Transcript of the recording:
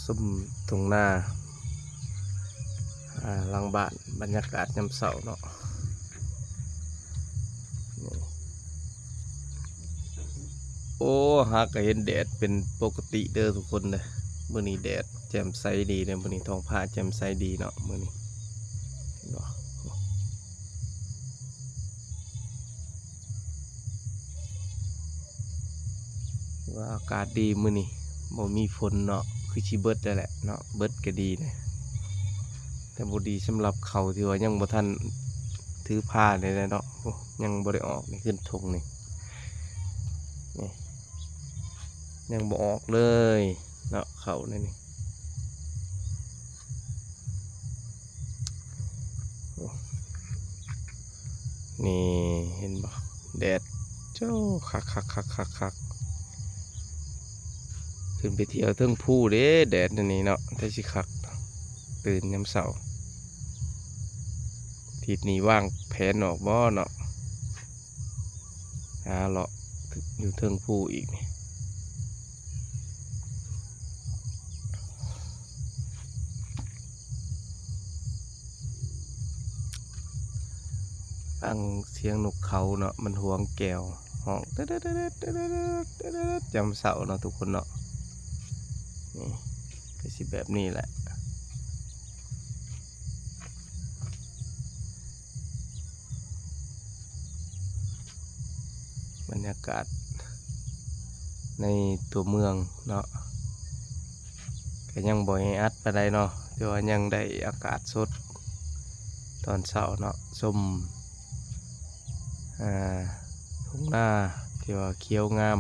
ซุ่มตรงหน้าหลังบ้านบรรยากาศยามเช้าเนาะนี่โอ้หากเห็นแดดเป็นปกติเด้อทุกคนเลยมื้อนี้แดดแจ่มใสดีเลยมื้อนี้ท้องฟ้าแจ่มใสดีเนาะมื้อนี้เห็นบ่ว่าอากาศดีมื้อนี้บ่มีฝนเนาะคือสิเบิดได้แหละเนาะเบิดก็ดีนะแต่บ่ดีสำหรับเขาที่ว่ายังบ่ทันถือผ้าเลยเนาะโอ้ยังบ่ได้ออกนี่ขึ้นธงนี่นี่ยังบ่ออกเลยเนาะเขานี่นี่เห็นบ่แดดเจ้าคักขึ้นไปเที่ยวเทิงผู้เด้แดดนี่เนาะแต่สิคักตื่นยามเช้าทีนี้ว่างแผนออกบ่เนาะเลาะอยู่เทิงผู้อีกนี่ฟังเสียงนกเขาเนาะมันหวงแก้วห้องจำเสาเนาะทุกคนเนาะนี่ก็สิแบบนี้แหละบรรยากาศในตัวเมืองเนาะก็ยังบ่ให้อัดไปได้เนาะแต่ว่ายังได้อากาศสดตอนเช้าเนาะชมทุ่งนาที่ว่าเขียวงาม